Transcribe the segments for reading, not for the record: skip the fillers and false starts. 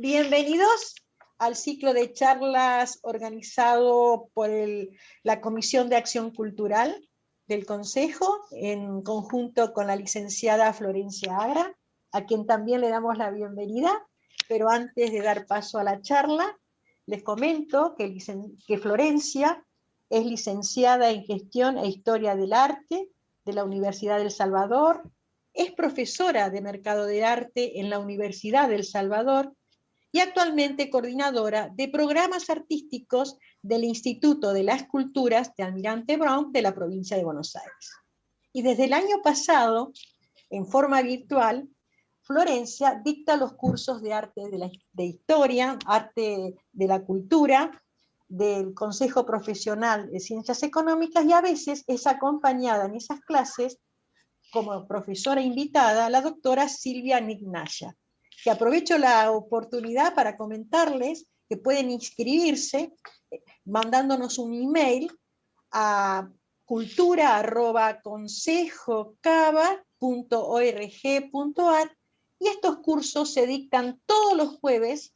Bienvenidos al ciclo de charlas organizado por la Comisión de Acción Cultural del Consejo, en conjunto con la licenciada Florencia Agra, a quien también le damos la bienvenida, pero antes de dar paso a la charla, les comento que Florencia es licenciada en Gestión e Historia del Arte de la Universidad del Salvador, es profesora de Mercado de Arte en la Universidad del Salvador, y actualmente coordinadora de programas artísticos del Instituto de las Culturas de Almirante Brown de la provincia de Buenos Aires. Y desde el año pasado, en forma virtual, Florencia dicta los cursos de arte de historia, arte de la cultura, del Consejo Profesional de Ciencias Económicas, y a veces es acompañada en esas clases como profesora invitada la doctora Silvia Nignaya, que aprovecho la oportunidad para comentarles que pueden inscribirse mandándonos un email a cultura@consejocava.org.ar, y estos cursos se dictan todos los jueves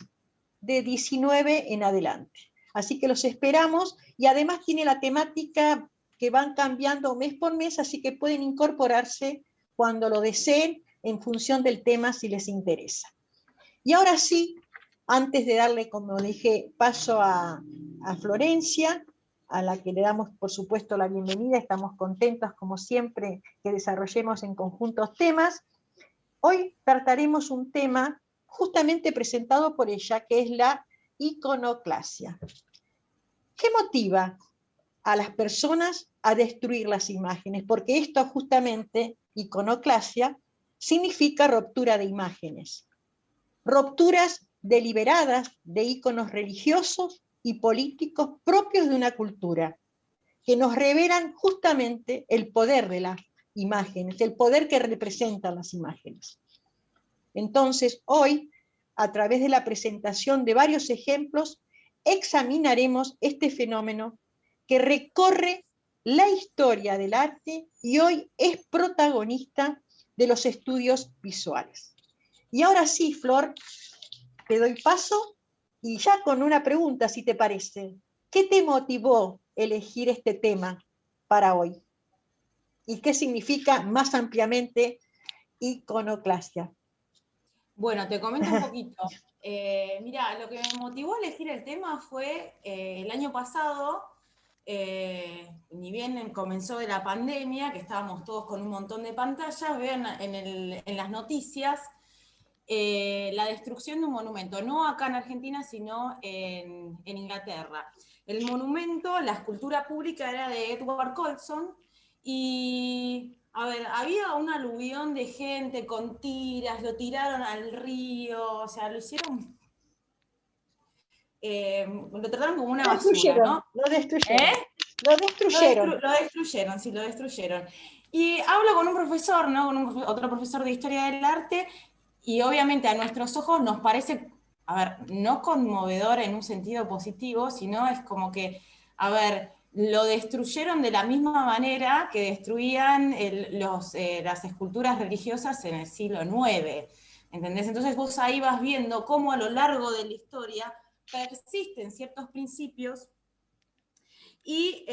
de 19 en adelante. Así que los esperamos, y además tiene la temática que van cambiando mes por mes, así que pueden incorporarse cuando lo deseen en función del tema si les interesa. Y ahora sí, antes de darle, como dije, paso a Florencia, a la que le damos por supuesto la bienvenida, estamos contentos como siempre que desarrollemos en conjuntos temas. Hoy trataremos un tema justamente presentado por ella, que es la iconoclasia. ¿Qué motiva a las personas a destruir las imágenes? Porque esto justamente, iconoclasia, significa ruptura de imágenes. Rupturas deliberadas de íconos religiosos y políticos propios de una cultura, que nos revelan justamente el poder de las imágenes, el poder que representan las imágenes. Entonces, hoy, a través de la presentación de varios ejemplos, examinaremos este fenómeno que recorre la historia del arte y hoy es protagonista de los estudios visuales. Y ahora sí, Flor, te doy paso, y ya con una pregunta, si te parece. ¿Qué te motivó elegir este tema para hoy? ¿Y qué significa más ampliamente iconoclasia? Bueno, te comento un poquito. Mira, lo que me motivó a elegir el tema fue el año pasado, ni bien comenzó la pandemia, que estábamos todos con un montón de pantallas, vean en las noticias la destrucción de un monumento, no acá en Argentina, sino en Inglaterra. El monumento, la escultura pública era de Edward Colson, y a ver, había un aluvión de gente con tiras, lo tiraron al río, o sea, lo hicieron, lo trataron como una basura, ¿no? Lo destruyeron. Lo destruyeron. Lo destruyeron, sí, lo destruyeron. Y hablo con un profesor, ¿no? Con otro profesor de Historia del Arte, y obviamente a nuestros ojos nos parece, a ver, no conmovedor en un sentido positivo, sino es como que, a ver, lo destruyeron de la misma manera que destruían las esculturas religiosas en el siglo IX, ¿entendés? Entonces vos ahí vas viendo cómo a lo largo de la historia persisten ciertos principios y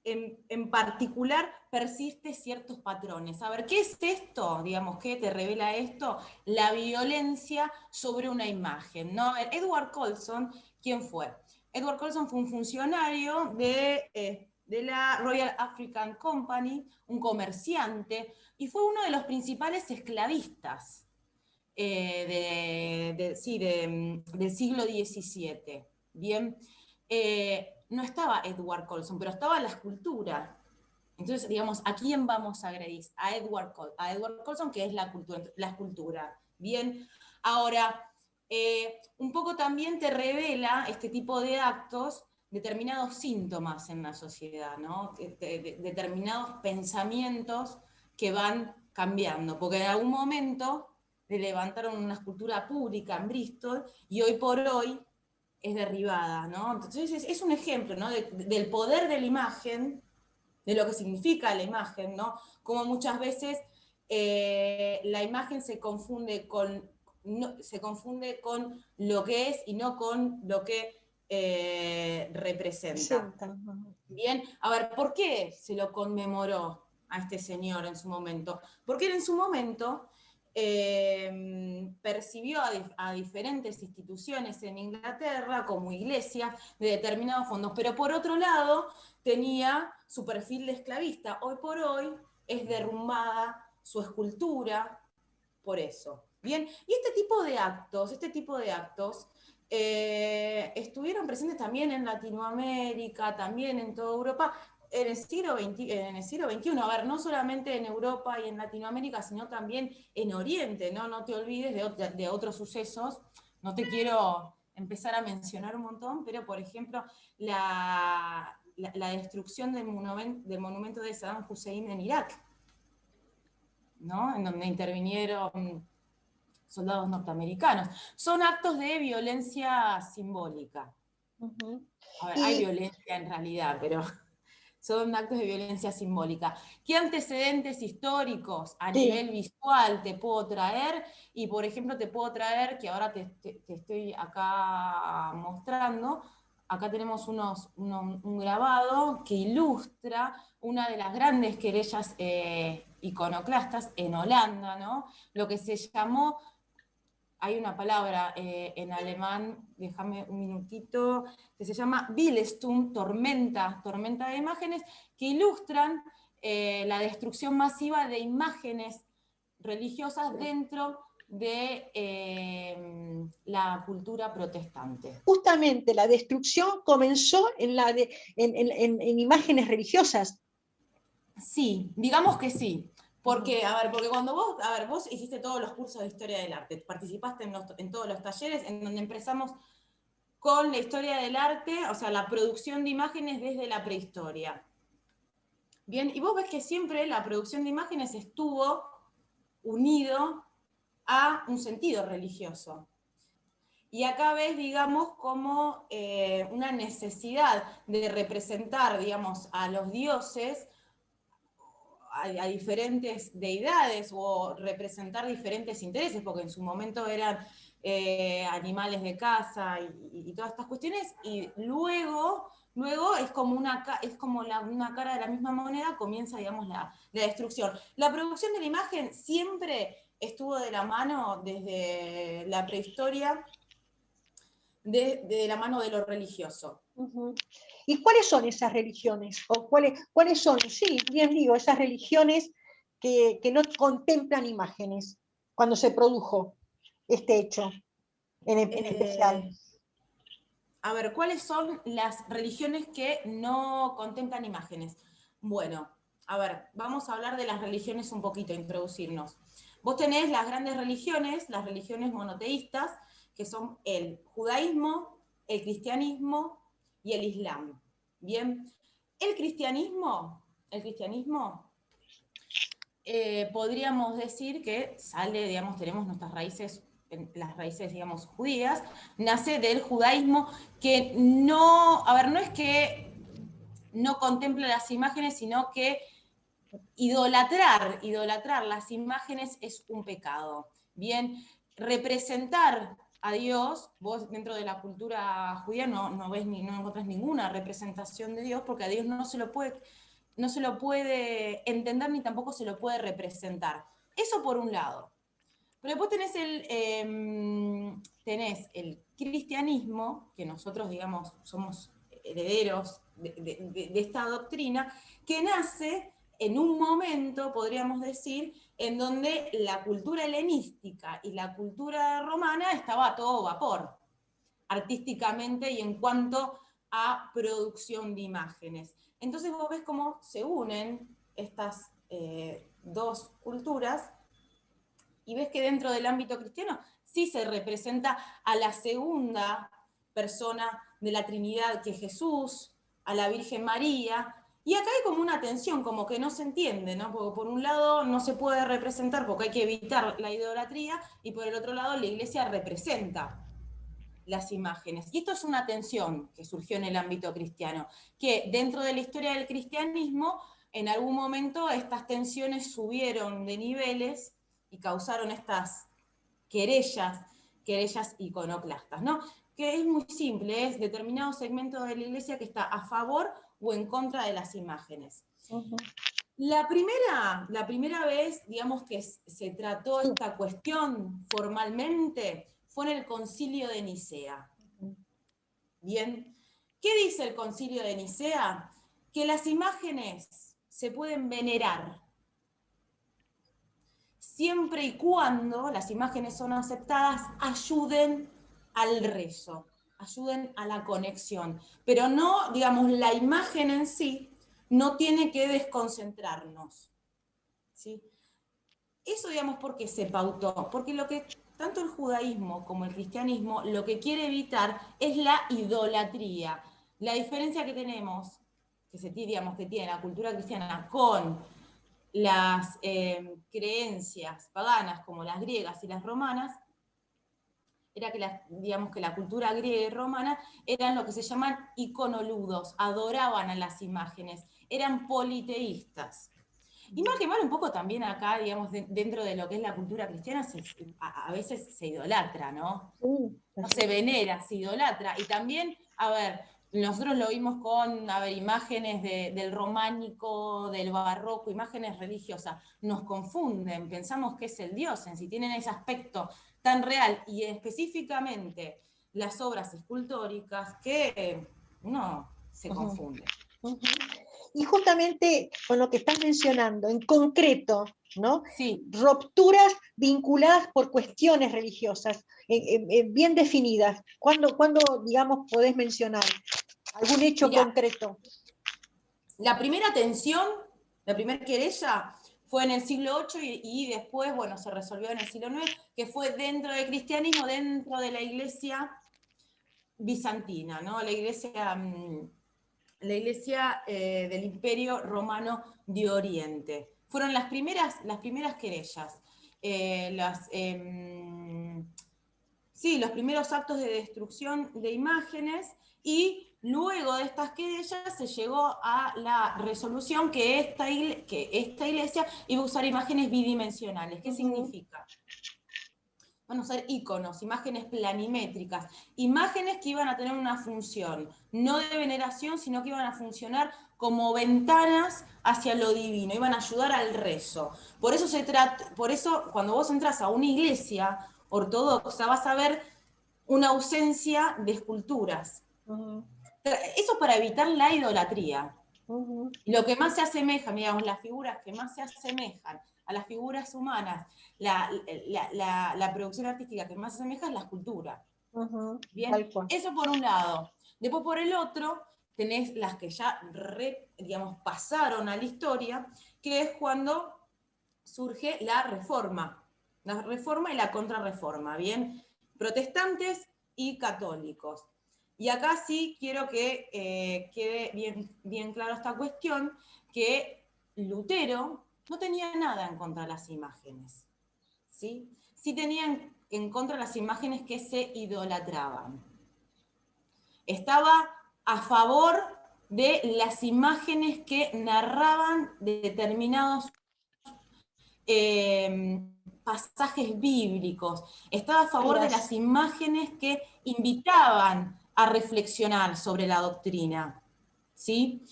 en particular persiste ciertos patrones. A ver, ¿qué es esto? Digamos, ¿qué te revela esto? La violencia sobre una imagen, ¿no? Edward Colson, ¿quién fue? Edward Colson fue un funcionario de la Royal African Company, un comerciante, y fue uno de los principales esclavistas del siglo XVII. Bien, no estaba Edward Colson, pero estaba la escultura. Entonces, digamos, ¿a quién vamos a agredir? A Edward Colson, que es la escultura. Bien, ahora, un poco también te revela este tipo de actos determinados síntomas en la sociedad, ¿no? Determinados pensamientos que van cambiando, porque en algún momento le levantaron una escultura pública en Bristol y hoy por hoy es derribada, ¿no? Entonces es un ejemplo, ¿no? Del poder de la imagen, de lo que significa la imagen, ¿no? Como muchas veces la imagen se confunde con se confunde con lo que es y no con lo que representa. Bien, a ver, ¿por qué se lo conmemoró a este señor en su momento? Porque él en su momento percibió a diferentes instituciones en Inglaterra como iglesia de determinados fondos, pero por otro lado tenía su perfil de esclavista. Hoy por hoy es derrumbada su escultura por eso. Bien, y este tipo de actos estuvieron presentes también en Latinoamérica, también en toda Europa, en el siglo XXI, a ver, no solamente en Europa y en Latinoamérica, sino también en Oriente, ¿no? No te olvides de otros sucesos, no te quiero empezar a mencionar un montón, pero por ejemplo, la destrucción del monumento de Saddam Hussein en Irak, ¿no? En donde intervinieron soldados norteamericanos. Son actos de violencia simbólica. A ver, hay violencia en realidad, pero son actos de violencia simbólica. ¿Qué antecedentes históricos a nivel visual te puedo traer? Y por ejemplo te puedo traer, que ahora te estoy acá mostrando, acá tenemos un grabado que ilustra una de las grandes querellas iconoclastas en Holanda, ¿no? Lo que se llamó, hay una palabra en alemán, déjame un minutito, que se llama Billestum, tormenta de imágenes, que ilustran la destrucción masiva de imágenes religiosas dentro de la cultura protestante. Justamente la destrucción comenzó en imágenes religiosas. Sí, digamos que sí. Porque, a ver, porque cuando vos hiciste todos los cursos de historia del arte, participaste en todos los talleres en donde empezamos con la historia del arte, o sea, la producción de imágenes desde la prehistoria. Bien, y vos ves que siempre la producción de imágenes estuvo unido a un sentido religioso. Y acá ves, digamos, como una necesidad de representar, digamos, a los dioses, a diferentes deidades o representar diferentes intereses, porque en su momento eran animales de caza y todas estas cuestiones, y luego es como una cara de la misma moneda, comienza, digamos, la destrucción. La producción de la imagen siempre estuvo de la mano desde la prehistoria, de la mano de lo religioso. ¿Y cuáles son esas religiones? ¿O cuáles son, sí, bien digo, esas religiones que no contemplan imágenes cuando se produjo este hecho en especial? A ver, ¿cuáles son las religiones que no contemplan imágenes? Bueno, a ver, vamos a hablar de las religiones un poquito, introducirnos. Vos tenés las grandes religiones, las religiones monoteístas, que son el judaísmo, el cristianismo y el islam. Bien, el cristianismo podríamos decir que sale, digamos, tenemos nuestras raíces, las raíces, digamos, judías, nace del judaísmo que no, a ver, no es que no contempla las imágenes, sino que idolatrar las imágenes es un pecado. Bien, representar a Dios, vos dentro de la cultura judía no encontrás ninguna representación de Dios, porque a Dios no se lo puede entender ni tampoco se lo puede representar. Eso por un lado. Pero después tenés el cristianismo, que nosotros, digamos, somos herederos de esta doctrina, que nace en un momento, podríamos decir, en donde la cultura helenística y la cultura romana estaba a todo vapor, artísticamente y en cuanto a producción de imágenes. Entonces vos ves cómo se unen estas dos culturas y ves que dentro del ámbito cristiano sí se representa a la segunda persona de la Trinidad, que es Jesús, a la Virgen María, y acá hay como una tensión, como que no se entiende, ¿no? Porque por un lado no se puede representar porque hay que evitar la idolatría, y por el otro lado la Iglesia representa las imágenes. Y esto es una tensión que surgió en el ámbito cristiano, que dentro de la historia del cristianismo, en algún momento estas tensiones subieron de niveles y causaron estas querellas iconoclastas, ¿no? Que es muy simple, es determinado segmento de la iglesia que está a favor o en contra de las imágenes. La primera vez, digamos, que se trató esta cuestión formalmente fue en el Concilio de Nicea. Bien, ¿qué dice el Concilio de Nicea? Que las imágenes se pueden venerar siempre y cuando las imágenes son aceptadas, ayuden al rezo, ayuden a la conexión. Pero no, digamos, la imagen en sí no tiene que desconcentrarnos, ¿sí? Eso, digamos, porque se pautó, porque lo que tanto el judaísmo como el cristianismo lo que quiere evitar es la idolatría. La diferencia que tenemos, digamos, que tiene la cultura cristiana con las creencias paganas como las griegas y las romanas, era que digamos que la cultura griega y romana eran lo que se llaman iconoludos, adoraban a las imágenes, eran politeístas. Y mal que mal un poco también acá, digamos, dentro de lo que es la cultura cristiana, a veces se idolatra, ¿no? No se venera, se idolatra. Y también, a ver, nosotros lo vimos con, imágenes del románico, del barroco, imágenes religiosas. Nos confunden, pensamos que es el Dios en sí, tienen ese aspecto tan real. Y específicamente las obras escultóricas que uno se confunde. Y justamente con lo que estás mencionando, en concreto, ¿no? Sí. Rupturas vinculadas por cuestiones religiosas, bien definidas. ¿Cuándo, digamos, podés mencionar algún hecho concreto? La primera tensión, la primera querella, fue en el siglo VIII y después, bueno, se resolvió en el siglo IX, que fue dentro del cristianismo, dentro de la iglesia bizantina, ¿no? La iglesia del Imperio Romano de Oriente. Fueron las primeras querellas. Los primeros actos de destrucción de imágenes, y luego de estas querellas se llegó a la resolución que esta iglesia iba a usar imágenes bidimensionales. ¿Qué significa? Van a usar iconos, imágenes planimétricas, imágenes que iban a tener una función, no de veneración, sino que iban a funcionar como ventanas hacia lo divino, iban a ayudar al rezo. Por eso cuando vos entras a una iglesia ortodoxa vas a ver una ausencia de esculturas. Eso para evitar la idolatría. Lo que más se asemeja, digamos, las figuras que más se asemejan a las figuras humanas, la producción artística que más se asemeja es la escultura. Bien, eso por un lado. Después por el otro, tenés las que ya, digamos, pasaron a la historia, que es cuando surge la Reforma y la Contrarreforma, ¿bien? Protestantes y católicos. Y acá sí quiero que quede bien claro esta cuestión, que Lutero no tenía nada en contra de las imágenes, ¿sí? Sí tenían en contra las imágenes que se idolatraban. Estaba a favor de las imágenes que narraban de determinados pasajes bíblicos. Estaba a favor de las imágenes que invitaban a reflexionar sobre la doctrina, ¿sí?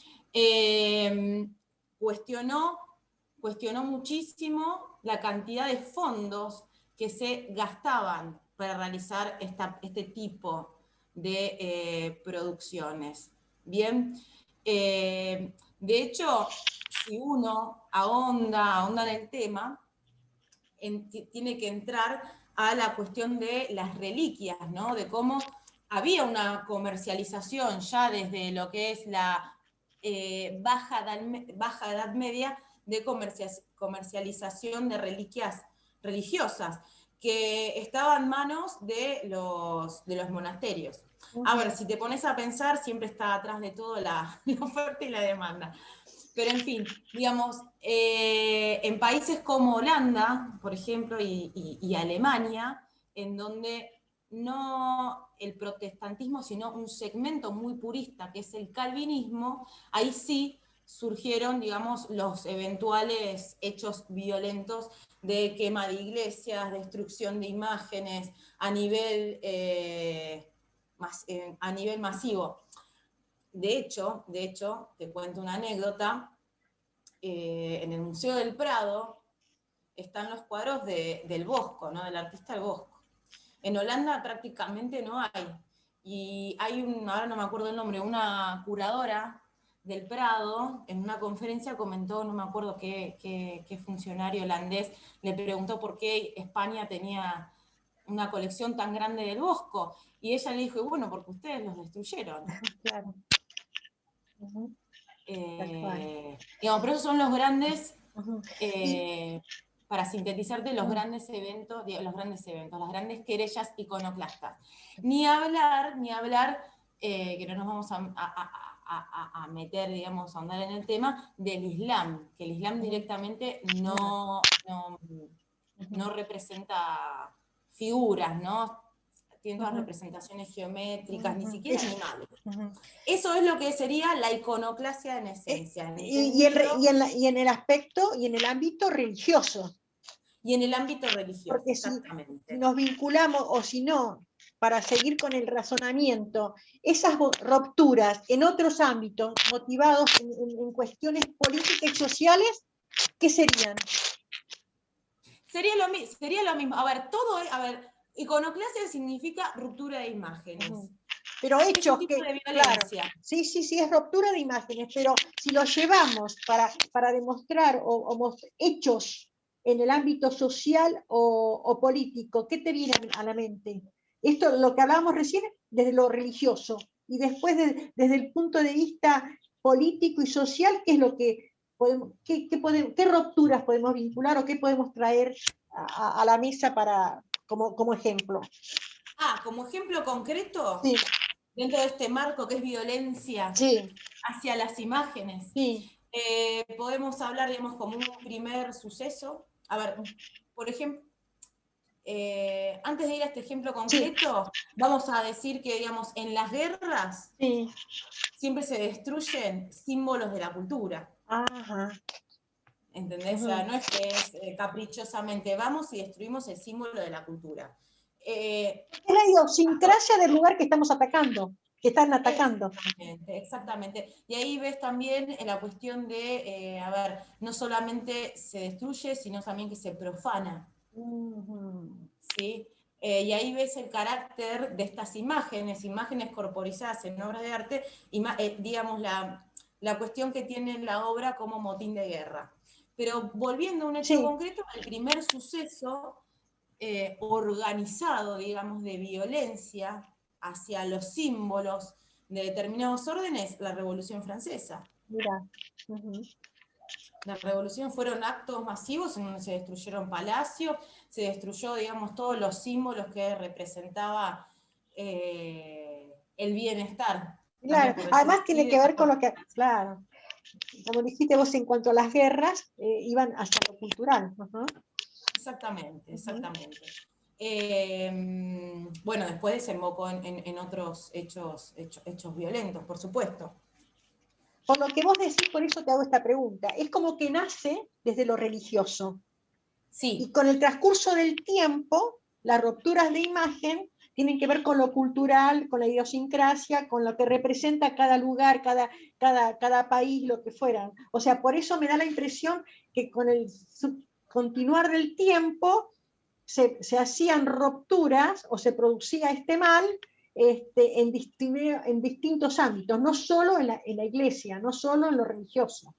Cuestionó muchísimo la cantidad de fondos que se gastaban para realizar este tipo de producciones. Bien, de hecho, si uno ahonda en el tema, tiene que entrar a la cuestión de las reliquias, ¿no? De cómo había una comercialización ya desde lo que es la baja Edad Media de comercialización de reliquias religiosas que estaban en manos de los monasterios. A ver, si te pones a pensar, siempre está atrás de todo la oferta y la demanda. Pero en fin, digamos, en países como Holanda, por ejemplo, y Alemania, en donde no el protestantismo, sino un segmento muy purista, que es el calvinismo, ahí sí surgieron, digamos, los eventuales hechos violentos de quema de iglesias, destrucción de imágenes a nivel masivo. De hecho, te cuento una anécdota, en el Museo del Prado están los cuadros del Bosco, ¿no? Del artista del Bosco. En Holanda prácticamente no hay. Y hay ahora no me acuerdo el nombre, una curadora del Prado, en una conferencia comentó, no me acuerdo qué funcionario holandés, le preguntó por qué España tenía una colección tan grande del Bosco. Y ella le dijo, bueno, porque ustedes los destruyeron. Claro. Digamos, pero esos son los grandes, Y, para sintetizarte, los grandes eventos, las grandes querellas iconoclastas. Ni hablar, que no nos vamos a meter, digamos, a andar en el tema del Islam, que el Islam directamente no representa figuras, ¿no? Tiene todas representaciones geométricas, ni siquiera animales. Eso es lo que sería la iconoclasia en esencia. Y en el aspecto y en el ámbito religioso. Y en el ámbito religioso, porque exactamente. Si nos vinculamos, o si no, para seguir con el razonamiento, esas rupturas en otros ámbitos motivados en cuestiones políticas y sociales, ¿qué serían? Sería lo mismo. A ver, iconoclasia significa ruptura de imágenes. Pero hechos es un tipo de violencia. Claro, sí, es ruptura de imágenes, pero si lo llevamos para demostrar hechos en el ámbito social o político, ¿qué te viene a la mente? Esto, lo que hablábamos recién, desde lo religioso, y después desde el punto de vista político y social, ¿qué es lo que podemos, qué rupturas podemos vincular o qué podemos traer a la mesa como ejemplo? Como ejemplo concreto, sí. Dentro de este marco que es violencia hacia las imágenes, podemos hablar, digamos, como un primer suceso. A ver, por ejemplo, antes de ir a este ejemplo concreto, vamos a decir que, digamos, en las guerras siempre se destruyen símbolos de la cultura. Ajá. ¿Entendés? O sea, no es que es caprichosamente vamos y destruimos el símbolo de la cultura. Es la idiosincrasia del lugar que estamos atacando, que están atacando. Exactamente. Y ahí ves también la cuestión de, a ver, no solamente se destruye, sino también que se profana. ¿Sí? Y ahí ves el carácter de estas imágenes corporizadas en obras de arte, y digamos la cuestión que tiene la obra como motín de guerra. Pero volviendo a un hecho concreto, el primer suceso organizado, digamos, de violencia hacia los símbolos de determinados órdenes, la Revolución Francesa. Mira. La revolución fueron actos masivos en donde se destruyeron palacios, se destruyó, digamos, todos los símbolos que representaba el bienestar. Claro, además tiene que ver con lo que, claro, como dijiste vos en cuanto a las guerras, iban hacia lo cultural. Exactamente. Bueno, después desembocó en otros hechos violentos, por supuesto. Por lo que vos decís, por eso te hago esta pregunta. Es como que nace desde lo religioso. Sí. Y con el transcurso del tiempo, las rupturas de imagen tienen que ver con lo cultural, con la idiosincrasia, con lo que representa cada lugar, cada país, lo que fueran. O sea, por eso me da la impresión que con el continuar del tiempo se hacían rupturas o se producía este mal en distintos ámbitos, no solo en la iglesia, no solo en lo religioso.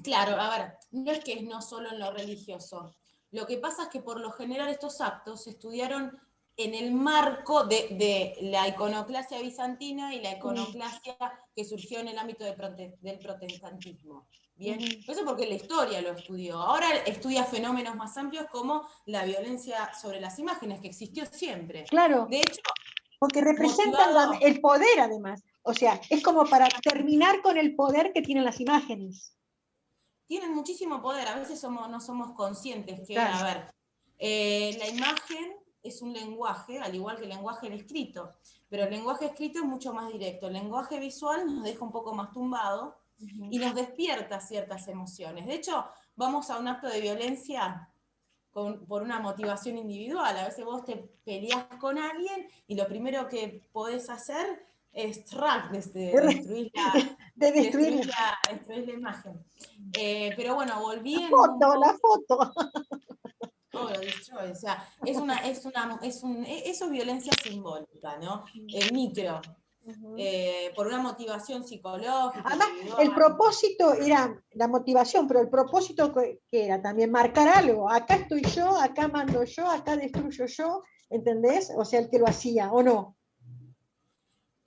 Claro, a ver, no es que es no solo en lo religioso. Lo que pasa es que por lo general estos actos se estudiaron en el marco de la iconoclasia bizantina y la iconoclasia que surgió en el ámbito del protestantismo. ¿Bien? Eso porque la historia lo estudió. Ahora estudia fenómenos más amplios como la violencia sobre las imágenes, que existió siempre. Claro. De hecho, porque representan el poder además. O sea, es como para terminar con el poder que tienen las imágenes. Tienen muchísimo poder, a veces no somos conscientes que, claro. A ver, la imagen es un lenguaje, al igual que el lenguaje escrito, pero el lenguaje escrito es mucho más directo. El lenguaje visual nos deja un poco más tumbado, y nos despierta ciertas emociones. De hecho, vamos a un acto de violencia por una motivación individual. A veces vos te peleás con alguien y lo primero que podés hacer es destruir la imagen. Pero bueno, volviendo un poco... La foto. Oh, lo destroy. O sea, eso es violencia simbólica, ¿no? Micro. Por una motivación psicológica, Además, individual. el propósito era la motivación, pero el propósito que era también marcar algo. Acá estoy yo, acá mando yo, acá destruyo yo, ¿entendés? O sea, el que lo hacía, ¿o no?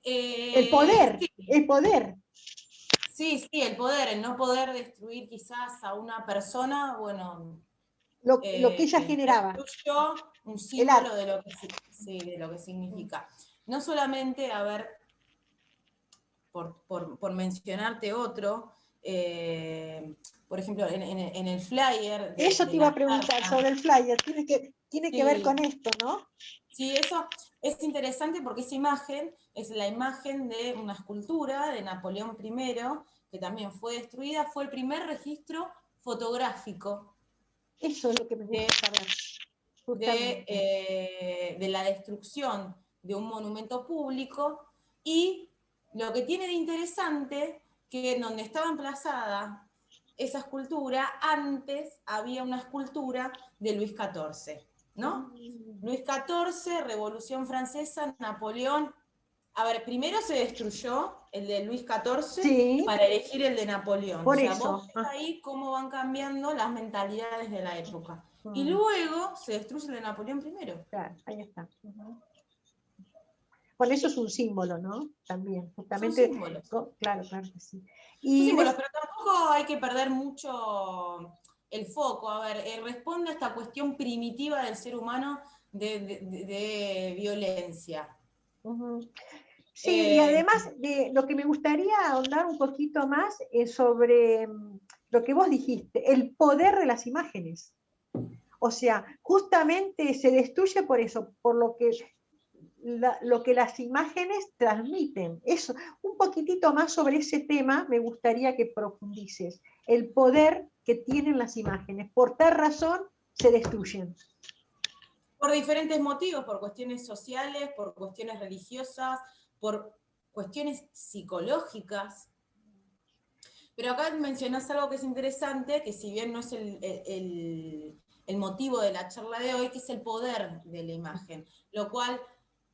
El poder, Sí. el poder. Sí, el poder, el no poder destruir quizás a una persona, bueno, Lo que ella generaba. destruyó un símbolo de lo que significa. No solamente, a ver, por mencionarte otro, por ejemplo, en el flyer Eso te iba a preguntar sobre el flyer, tiene que ver con esto, ¿no? Sí, eso es interesante porque esa imagen es la imagen de una escultura de Napoleón I, que también fue destruida, fue el primer registro fotográfico. Eso es lo que me gusta saber. De la destrucción de un monumento público, y lo que tiene de interesante que en donde estaba emplazada esa escultura, antes había una escultura de Luis XIV, ¿no? Luis XIV, Revolución Francesa, Napoleón. A ver, primero se destruyó el de Luis XIV para elegir el de Napoleón. Por o sea, eso. vos ves ahí cómo van cambiando las mentalidades de la época. Y luego se destruye el de Napoleón I. Claro, ahí está. Bueno, eso es un símbolo, ¿no? También, justamente. Son símbolos. Claro que sí. Son símbolos, pero tampoco hay que perder mucho el foco. A ver, responde a esta cuestión primitiva del ser humano de violencia. Sí, y además lo que me gustaría ahondar un poquito más es sobre lo que vos dijiste, el poder de las imágenes. O sea, justamente se destruye por eso, por lo que las imágenes transmiten. Eso, un poquitito más sobre ese tema me gustaría que profundices. El poder que tienen las imágenes. Por tal razón se destruyen. Por diferentes motivos, por cuestiones sociales, por cuestiones religiosas, por cuestiones psicológicas. Pero acá mencionás algo que es interesante, que si bien no es el motivo de la charla de hoy, que es el poder de la imagen, lo cual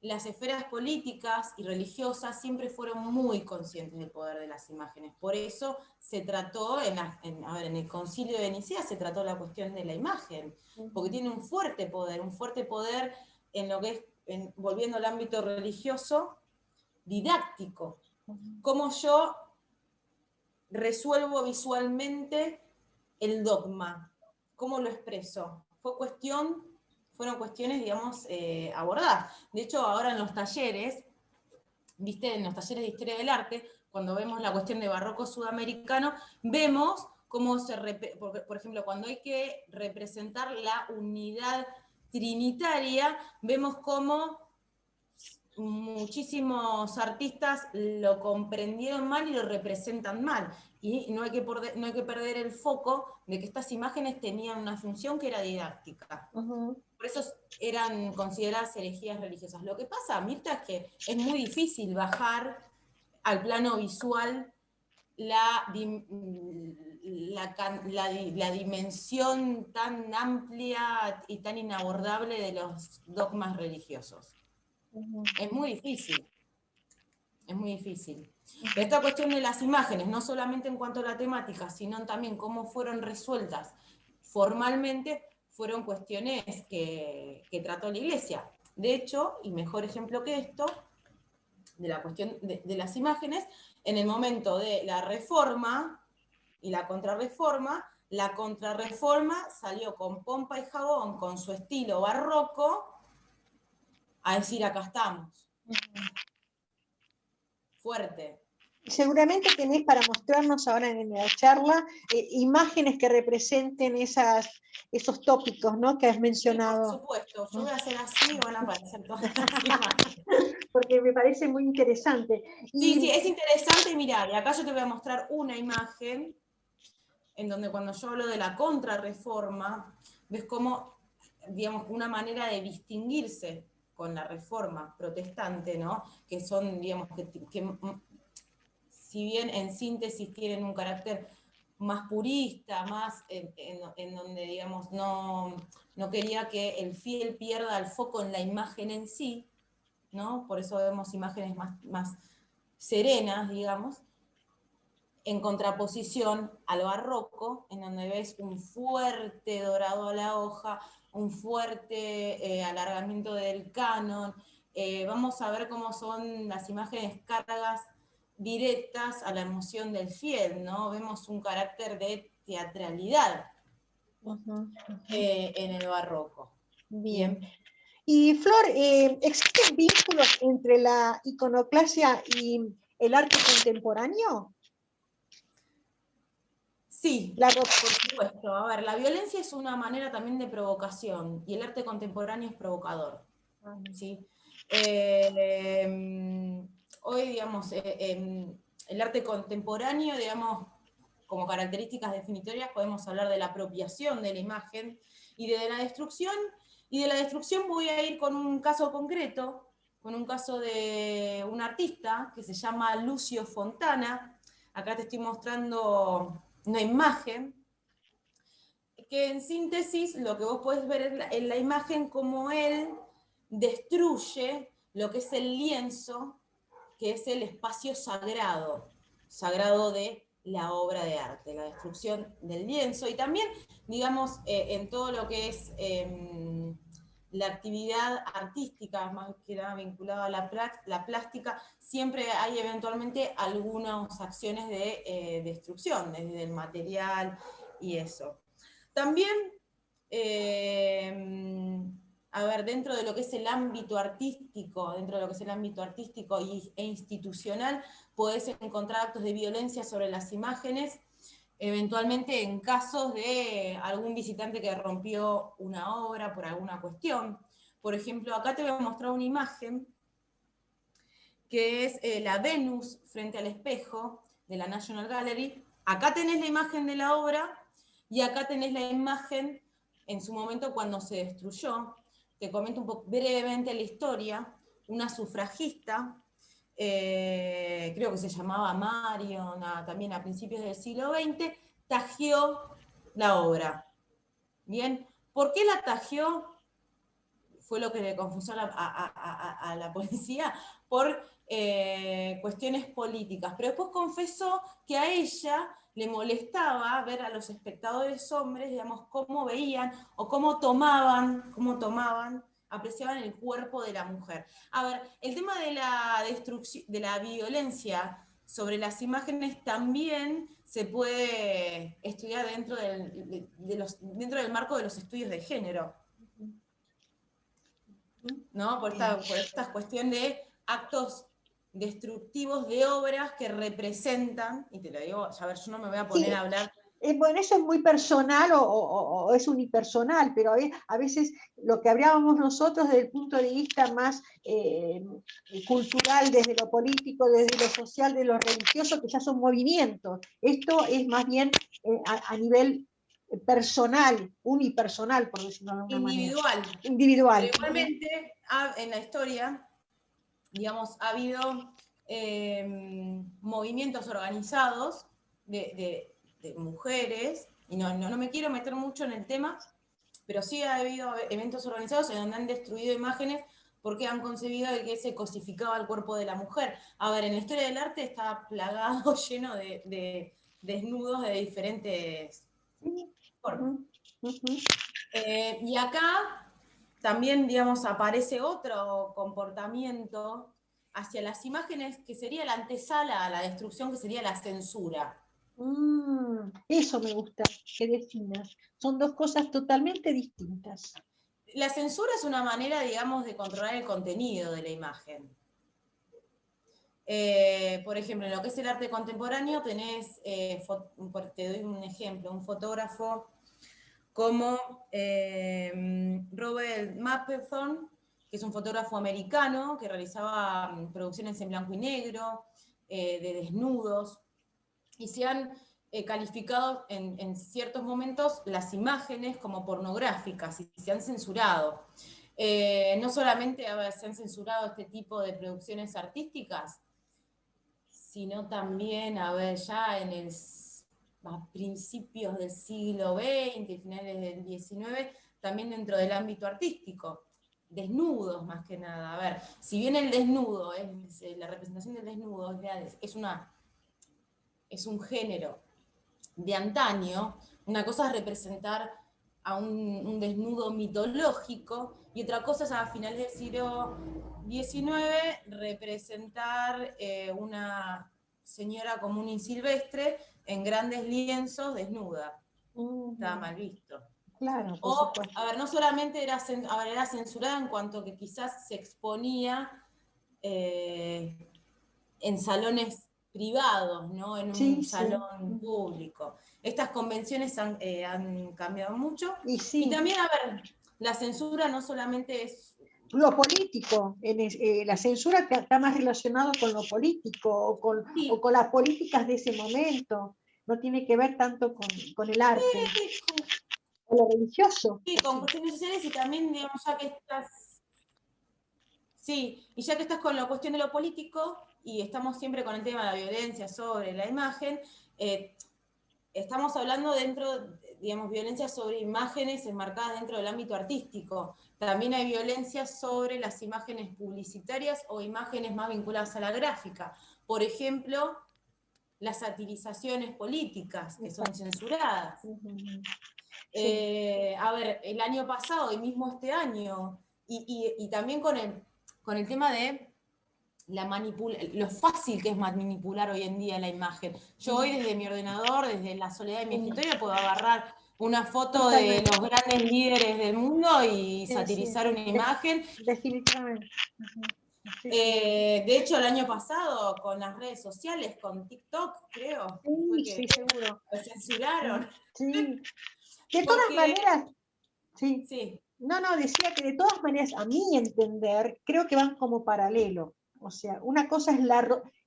las esferas políticas y religiosas siempre fueron muy conscientes del poder de las imágenes. Por eso se trató, en el Concilio de Nicea se trató la cuestión de la imagen, porque tiene un fuerte poder en lo que es, volviendo al ámbito religioso, didáctico. Como yo resuelvo visualmente el dogma, cómo lo expreso. Fueron cuestiones, digamos, abordadas. De hecho, ahora en los talleres, ¿viste? En los talleres de Historia del Arte, cuando vemos la cuestión de barroco sudamericano, vemos cómo por ejemplo, cuando hay que representar la unidad trinitaria, vemos cómo muchísimos artistas lo comprendieron mal y lo representan mal. Y no hay que perder el foco de que estas imágenes tenían una función que era didáctica. Por eso eran consideradas herejías religiosas. Lo que pasa, Mirta, es que es muy difícil bajar al plano visual la dimensión tan amplia y tan inabordable de los dogmas religiosos. Es muy difícil. Es muy difícil. Pero esta cuestión de las imágenes, no solamente en cuanto a la temática, sino también cómo fueron resueltas formalmente, fueron cuestiones que trató la Iglesia. De hecho, y mejor ejemplo que esto, de la cuestión de las imágenes, en el momento de la Reforma y la Contrarreforma salió con pompa y jabón, con su estilo barroco, a decir, acá estamos. Fuerte. Seguramente tenés para mostrarnos ahora en la charla imágenes que representen esos tópicos, ¿no?, que has mencionado. Sí, por supuesto, yo voy a hacer así y van a aparecer todas las imágenes. Porque me parece muy interesante. Sí, es interesante, mirá, y acá yo te voy a mostrar una imagen en donde cuando yo hablo de la contrarreforma, ves cómo, digamos, una manera de distinguirse con la reforma protestante, ¿no?, que son, digamos, que si bien en síntesis tienen un carácter más purista, más en donde, digamos, no quería que el fiel pierda el foco en la imagen en sí, ¿no? Por eso vemos imágenes más serenas, digamos, en contraposición al barroco, en donde ves un fuerte dorado a la hoja, un fuerte alargamiento del canon. Vamos a ver cómo son las imágenes cargas directas a la emoción del fiel, ¿no? Vemos un carácter de teatralidad en el barroco. Bien. Y Flor, ¿existen vínculos entre la iconoclasia y el arte contemporáneo? Sí, por supuesto. A ver, la violencia es una manera también de provocación y el arte contemporáneo es provocador. ¿Sí? Hoy, digamos, el arte contemporáneo, digamos, como características definitorias podemos hablar de la apropiación de la imagen y de la destrucción. Y de la destrucción voy a ir con un caso concreto, con un caso de un artista que se llama Lucio Fontana. Acá te estoy mostrando una imagen que en síntesis lo que vos podés ver en la imagen como él destruye lo que es el lienzo, que es el espacio sagrado, sagrado de la obra de arte, la destrucción del lienzo y también, digamos, en todo lo que es la actividad artística, más que nada vinculada a la plástica, siempre hay eventualmente algunas acciones de destrucción, desde el material y eso. También, a ver, dentro de lo que es el ámbito artístico, e institucional, podés encontrar actos de violencia sobre las imágenes, eventualmente en casos de algún visitante que rompió una obra por alguna cuestión. Por ejemplo, acá te voy a mostrar una imagen que es la Venus frente al espejo de la National Gallery. Acá tenés la imagen de la obra y acá tenés la imagen en su momento cuando se destruyó. Te comento un poco brevemente la historia. Una sufragista, creo que se llamaba Marion, también a principios del siglo XX, tajeó la obra. Bien, ¿por qué la tajeó? Fue lo que le confusó a la policía, por cuestiones políticas. Pero después confesó que a ella le molestaba ver a los espectadores hombres, digamos, cómo veían o cómo tomaban, apreciaban el cuerpo de la mujer. A ver, el tema de la destrucción, de la violencia sobre las imágenes también se puede estudiar dentro del marco de los estudios de género, ¿no? Por esta cuestión de actos destructivos de obras que representan, y te lo digo, a ver, yo no me voy a poner a hablar. Bueno, eso es muy personal o es unipersonal, pero a veces lo que hablábamos nosotros desde el punto de vista más cultural, desde lo político, desde lo social, de lo religioso, que ya son movimientos. Esto es más bien a nivel personal, unipersonal, por decirlo de alguna manera. Individual. Pero igualmente, en la historia, digamos, ha habido movimientos organizados de mujeres, y no me quiero meter mucho en el tema, pero sí ha habido eventos organizados en donde han destruido imágenes porque han concebido de que se cosificaba el cuerpo de la mujer. A ver, en la historia del arte está plagado, lleno de desnudos de diferentes formas. Y acá también, digamos, aparece otro comportamiento hacia las imágenes que sería la antesala a la destrucción, que sería la censura. Eso me gusta que definas. Son dos cosas totalmente distintas. La censura es una manera, digamos, de controlar el contenido de la imagen. Por ejemplo, en lo que es el arte contemporáneo tenés, te doy un ejemplo, un fotógrafo como Robert Mapplethorpe, que es un fotógrafo americano que realizaba producciones en blanco y negro, de desnudos, y se han calificado en ciertos momentos las imágenes como pornográficas y se han censurado. No solamente se han censurado este tipo de producciones artísticas, sino también, ya a principios del siglo XX, finales del XIX, también dentro del ámbito artístico. Desnudos, más que nada. A ver, si bien el desnudo, la representación del desnudo es un género de antaño, una cosa es representar a un desnudo mitológico y otra cosa es a finales del siglo XIX representar una señora común y silvestre en grandes lienzos desnuda. Estaba mal visto. Claro, por O, supuesto. a ver, no solamente era censurada en cuanto que quizás se exponía en salones privados, ¿no? En un Sí, sí. salón público. Estas convenciones han cambiado mucho. Y Y sí, también, a ver, la censura no solamente es... lo político, la censura está más relacionado con lo político Sí, o con las políticas de ese momento, no tiene que ver tanto con el arte o lo religioso. sí, con cuestiones sociales y también, digamos, ya que estás... Sí, y ya que estás con la cuestión de lo político y estamos siempre con el tema de la violencia sobre la imagen, estamos hablando digamos, violencia sobre imágenes enmarcadas dentro del ámbito artístico. También hay violencia sobre las imágenes publicitarias o imágenes más vinculadas a la gráfica. Por ejemplo, las satirizaciones políticas, que son censuradas. Sí. A ver, el año pasado y mismo este año, y también con el tema de lo fácil que es manipular hoy en día la imagen. Yo hoy desde mi ordenador, desde la soledad de mi escritorio, puedo agarrar una foto de Totalmente. los grandes líderes del mundo y Sí, sí. satirizar una imagen. Definitivamente. Sí, sí. De hecho, el año pasado, con las redes sociales, con TikTok, creo, fue Sí, que sí, seguro. lo censuraron. Sí. De todas Porque, maneras, sí. sí, No, no, decía que de todas maneras, a mi entender, creo que van como paralelo. O sea, una cosa es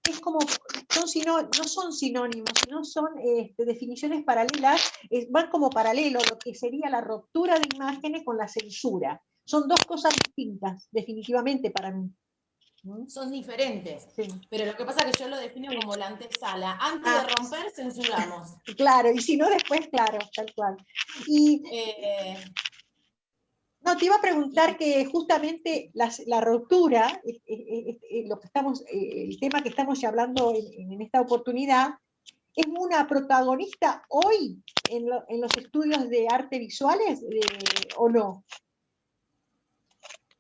es como, no son sinónimos, sino son definiciones paralelas, van como paralelo lo que sería la ruptura de imágenes con la censura. Son dos cosas distintas, definitivamente para mí. son diferentes. Sí. Pero lo que pasa es que yo lo defino como la antesala. Antes de Ah, romper, censuramos. claro, y si no después, claro, tal cual. Y no, te iba a preguntar que justamente la ruptura, lo que el tema que estamos ya hablando en esta oportunidad, es una protagonista hoy en los estudios de arte visuales o no,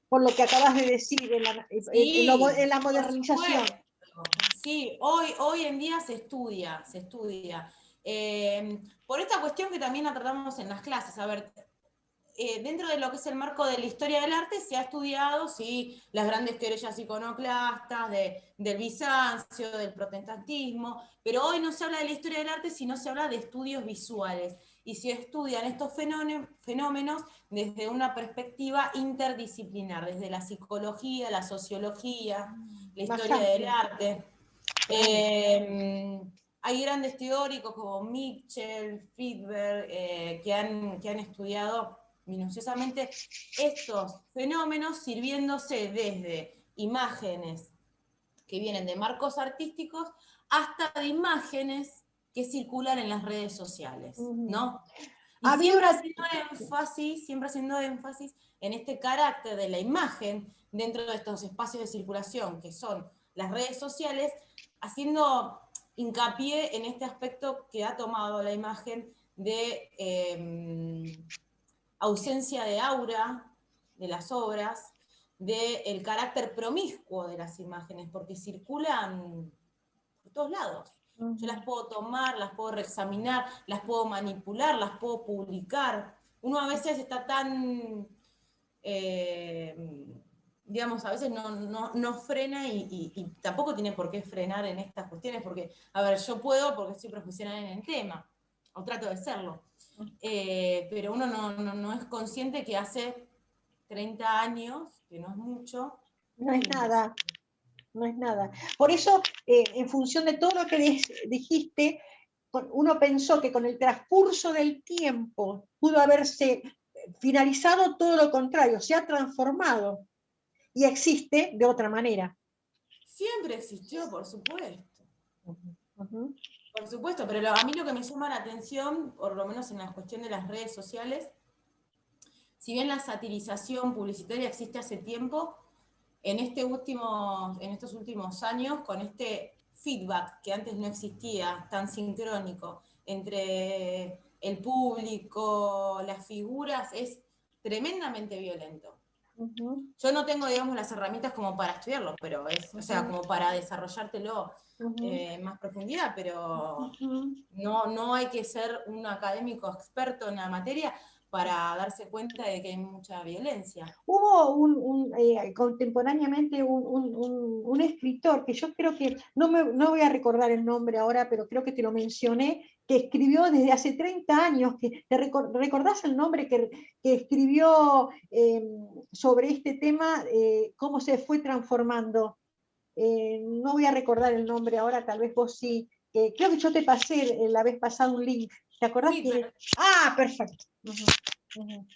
por lo que acabas de decir Sí, en la por modernización. supuesto. Sí, hoy en día se estudia, se estudia. Por esta cuestión que también la tratamos en las clases. A ver, dentro de lo que es el marco de la historia del arte se ha estudiado, sí, las grandes querellas iconoclastas del Bizancio, del protestantismo, pero hoy no se habla de la historia del arte, sino se habla de estudios visuales. Y se estudian estos fenómenos desde una perspectiva interdisciplinar, desde la psicología, la sociología, la Más historia del amplio. arte. Claro. Hay grandes teóricos como Mitchell, Friedberg, que han estudiado minuciosamente estos fenómenos sirviéndose desde imágenes que vienen de marcos artísticos hasta de imágenes que circulan en las redes sociales, ¿no? Y Ha habido una... siempre haciendo énfasis en este carácter de la imagen dentro de estos espacios de circulación que son las redes sociales, haciendo hincapié en este aspecto que ha tomado la imagen de ausencia de aura de las obras, del carácter promiscuo de las imágenes, porque circulan por todos lados. Yo las puedo tomar, las puedo reexaminar, las puedo manipular, las puedo publicar. Uno a veces está tan digamos, a veces no frena y tampoco tiene por qué frenar en estas cuestiones, porque, a ver, yo puedo porque soy profesional en el tema, o trato de serlo, pero uno no es consciente que hace 30 años, que no es mucho, No es nada, no es nada. Por eso, en función de todo lo que dijiste, uno pensó que con el transcurso del tiempo pudo haberse finalizado todo lo contrario, se ha transformado y existe de otra manera. Siempre existió, por supuesto. Uh-huh. Por supuesto, pero a mí lo que me llama la atención, por lo menos en la cuestión de las redes sociales, si bien la satirización publicitaria existe hace tiempo, en estos últimos años, con este feedback que antes no existía, tan sincrónico, entre el público, las figuras, es tremendamente violento. Uh-huh. Yo no tengo, digamos, las herramientas como para estudiarlo, pero o sea, como para desarrollártelo en más profundidad, pero no hay que ser un académico experto en la materia para darse cuenta de que hay mucha violencia. Hubo contemporáneamente un escritor que yo creo que, no voy a recordar el nombre ahora, pero creo que te lo mencioné, que escribió desde hace 30 años, ¿recordás el nombre que escribió sobre este tema, cómo se fue transformando? No voy a recordar el nombre ahora, tal vez vos sí. Creo que yo te pasé la vez pasada un link. ¿Te acordás Sí, que? Ah, perfecto.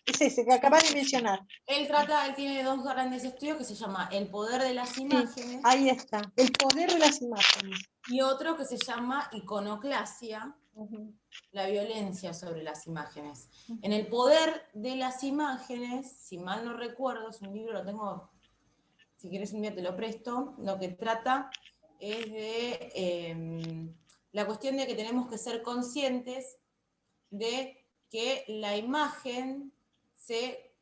Es ese que acabas de mencionar. Él tiene dos grandes estudios que se llama El poder de las imágenes. Sí, ahí está, el poder de las imágenes. Y otro que se llama Iconoclasia, la violencia sobre las imágenes. En El poder de las imágenes, si mal no recuerdo, es un libro, lo tengo, si quieres un día te lo presto, lo que trata es de la cuestión de que tenemos que ser conscientes de que la imagen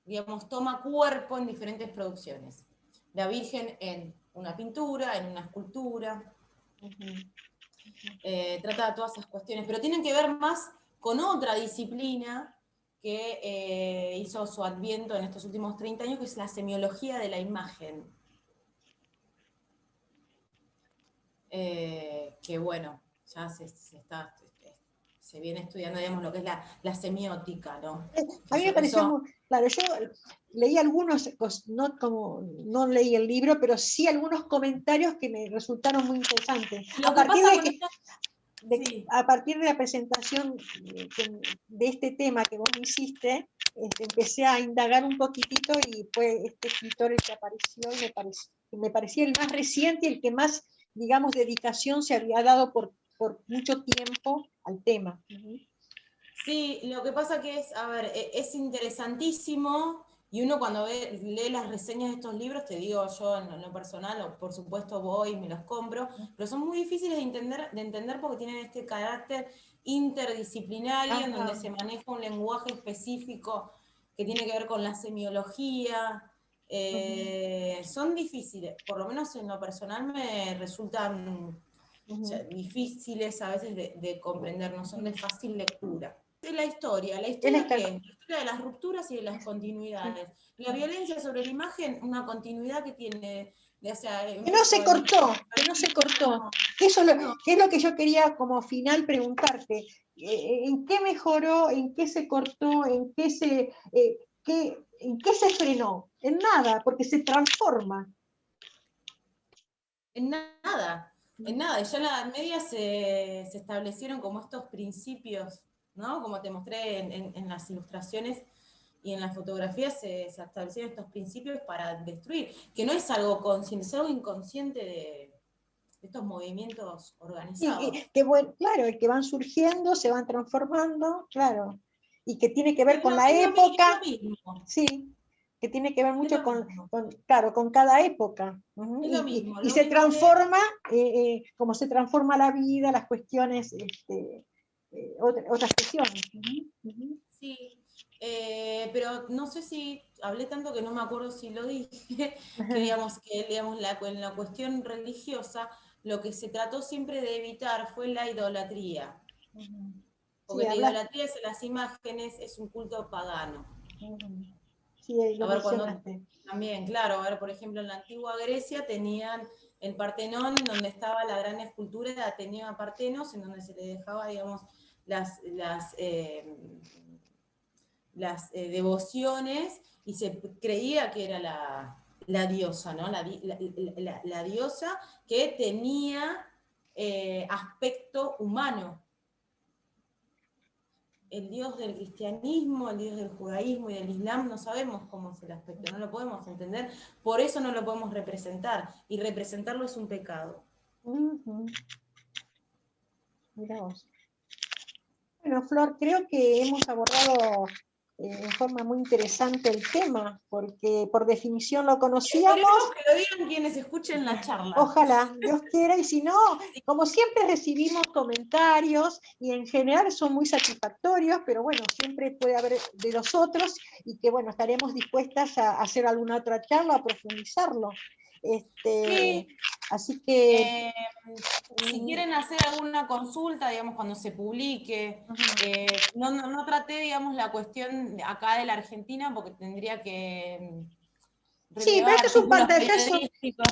digamos, toma cuerpo en diferentes producciones. La Virgen en una pintura, en una escultura, trata de todas esas cuestiones, pero tienen que ver más con otra disciplina que hizo su adviento en estos últimos 30 años, que es la semiología de la imagen. Que bueno, ya se viene estudiando, digamos, lo que es la semiótica, ¿no? A mí me pareció muy claro. Yo leí algunos, no leí el libro, pero sí algunos comentarios que me resultaron muy interesantes. A partir de la presentación de este tema que vos hiciste, empecé a indagar un poquitito y fue este escritor el que apareció y me parecía el más reciente y el que más, digamos, dedicación se había dado por mucho tiempo al tema. Sí, lo que pasa que es interesantísimo y uno cuando lee las reseñas de estos libros, te digo yo en lo personal, por supuesto voy y me los compro, pero son muy difíciles de entender porque tienen este carácter interdisciplinario en donde se maneja un lenguaje específico que tiene que ver con la semiología. Son difíciles, por lo menos en lo personal me resultan difíciles a veces de comprender, no son de fácil lectura. La historia ¿qué es? La historia de las rupturas y de las continuidades. La violencia sobre la imagen, una continuidad que tiene, que no se cortó. Eso es lo que yo quería como final preguntarte. ¿En qué mejoró? ¿En qué se cortó? ¿En qué se frenó? En nada, porque se transforma. En nada. Ya en la Edad Media se establecieron como estos principios, ¿no? Como te mostré en las ilustraciones y en las fotografías se establecieron estos principios para destruir, que no es algo consciente, es algo inconsciente de estos movimientos organizados. Claro, que van surgiendo, se van transformando, claro, y que tiene que ver con la época. Es lo mismo. Sí, que tiene que ver mucho con cada época. Es lo mismo. Y se transforma, como se transforma la vida, las cuestiones, otras cuestiones. Sí, pero no sé si hablé tanto que no me acuerdo si lo dije, que digamos en la cuestión religiosa lo que se trató siempre de evitar fue la idolatría. Porque la idolatría de las imágenes es un culto pagano. Sí, lo A ver, cuando mencionaste. también, claro, a ver, por ejemplo, en la antigua Grecia tenían el Partenón, en donde estaba la gran escultura de Ateneo a Partenos, en donde se le dejaba, digamos, las devociones, y se creía que era la diosa, ¿no? La diosa que tenía aspecto humano. El Dios del cristianismo, el Dios del judaísmo y del islam, no sabemos cómo es el aspecto, no lo podemos entender, por eso no lo podemos representar, y representarlo es un pecado. Mirá vos. Bueno, Flor, creo que hemos abordado en forma muy interesante el tema, porque por definición lo conocíamos. Esperemos que lo digan quienes escuchen la charla. Ojalá, Dios quiera, y si no, como siempre recibimos comentarios, y en general son muy satisfactorios, pero bueno, siempre puede haber de los otros, y que bueno, estaremos dispuestas a hacer alguna otra charla, a profundizarlo. Sí. Así que... Si quieren hacer alguna consulta, digamos, cuando se publique, no traté, digamos, la cuestión acá de la Argentina, porque tendría que Sí, pero esto relevar es un títulos pantallazo. periodísticos.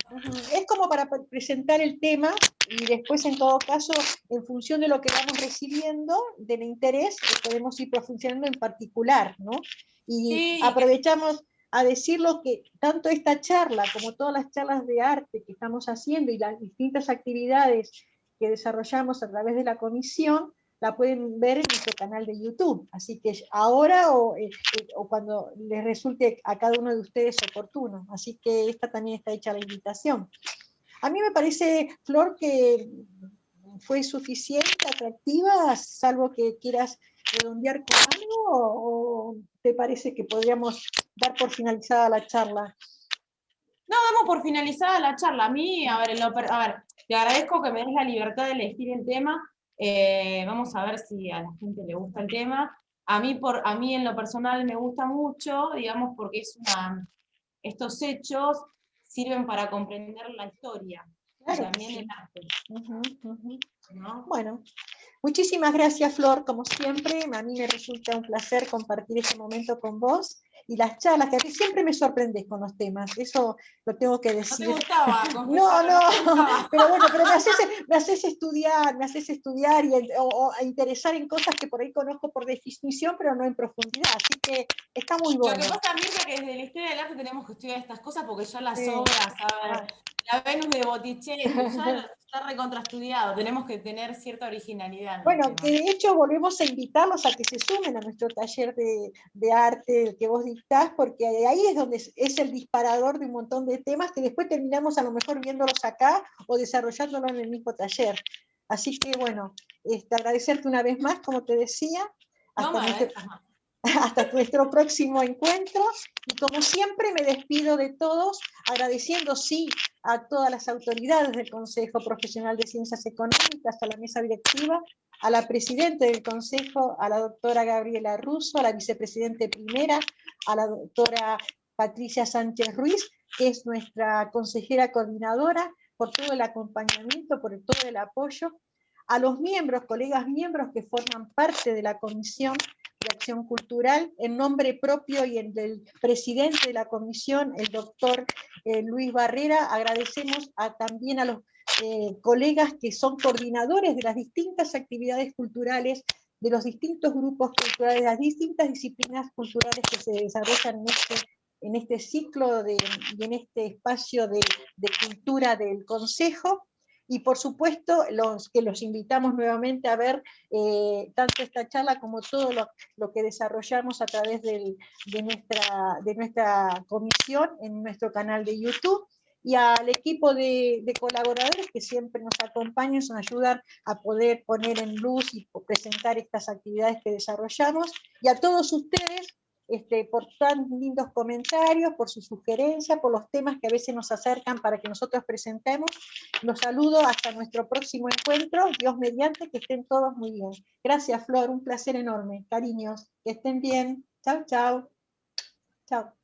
Es como para presentar el tema, y después, en todo caso, en función de lo que vamos recibiendo, del interés, podemos ir profundizando en particular, ¿no? Y Sí, aprovechamos a decirlo que tanto esta charla como todas las charlas de arte que estamos haciendo y las distintas actividades que desarrollamos a través de la comisión, la pueden ver en nuestro canal de YouTube. Así que ahora o cuando les resulte a cada uno de ustedes oportuno. Así que esta también está hecha la invitación. A mí me parece, Flor, que fue suficiente, atractiva, salvo que quieras redondear con algo, o te parece que podríamos dar por finalizada la charla. no, damos por finalizada la charla. A mí, a ver, te agradezco que me des la libertad de elegir el tema. Vamos a ver si a la gente le gusta el tema. A mí en lo personal me gusta mucho, digamos, porque estos hechos sirven para comprender la historia, Claro y que también sí. el arte. ¿No? Bueno, muchísimas gracias, Flor, como siempre. A mí me resulta un placer compartir este momento con vos, y las charlas, que a mí siempre me sorprendes con los temas, eso lo tengo que decir. No te gustaba, No, no te gustaba. pero bueno, pero me haces estudiar o a interesar en cosas que por ahí conozco por definición, pero no en profundidad, así que está muy bueno. Lo que pasa, Mirta, que desde la historia del arte tenemos que estudiar estas cosas, porque ya las Sí. obras, a ver, la Venus de Botticelli, ya está recontraestudiado, tenemos que tener cierta originalidad. Bueno, que de hecho volvemos a invitarlos a que se sumen a nuestro taller de arte que vos dictás, porque ahí es donde es el disparador de un montón de temas que después terminamos a lo mejor viéndolos acá o desarrollándolos en el mismo taller. Así que bueno, agradecerte una vez más, como te decía, hasta nuestro próximo encuentro, y como siempre me despido de todos agradeciendo sí a todas las autoridades del Consejo Profesional de Ciencias Económicas, a la mesa directiva, a la presidenta del Consejo, a la doctora Gabriela Russo, a la vicepresidente primera, a la doctora Patricia Sánchez Ruiz, que es nuestra consejera coordinadora, por todo el acompañamiento, por todo el apoyo, a los miembros, colegas miembros que forman parte de la Comisión de Acción Cultural, en nombre propio y el del presidente de la comisión, el doctor Luis Barrera. Agradecemos también a los colegas que son coordinadores de las distintas actividades culturales, de los distintos grupos culturales, de las distintas disciplinas culturales que se desarrollan en este ciclo y en este espacio de cultura del Consejo. Y por supuesto, los invitamos nuevamente a ver tanto esta charla como todo lo que desarrollamos a través de nuestra comisión en nuestro canal de YouTube, y al equipo de colaboradores que siempre nos acompañan, nos ayudan a poder poner en luz y presentar estas actividades que desarrollamos, y a todos ustedes por tan lindos comentarios, por sus sugerencias, por los temas que a veces nos acercan para que nosotros presentemos. Los saludo hasta nuestro próximo encuentro, Dios mediante, que estén todos muy bien. Gracias, Flor, un placer enorme, cariños, que estén bien. Chau, chau. Chau.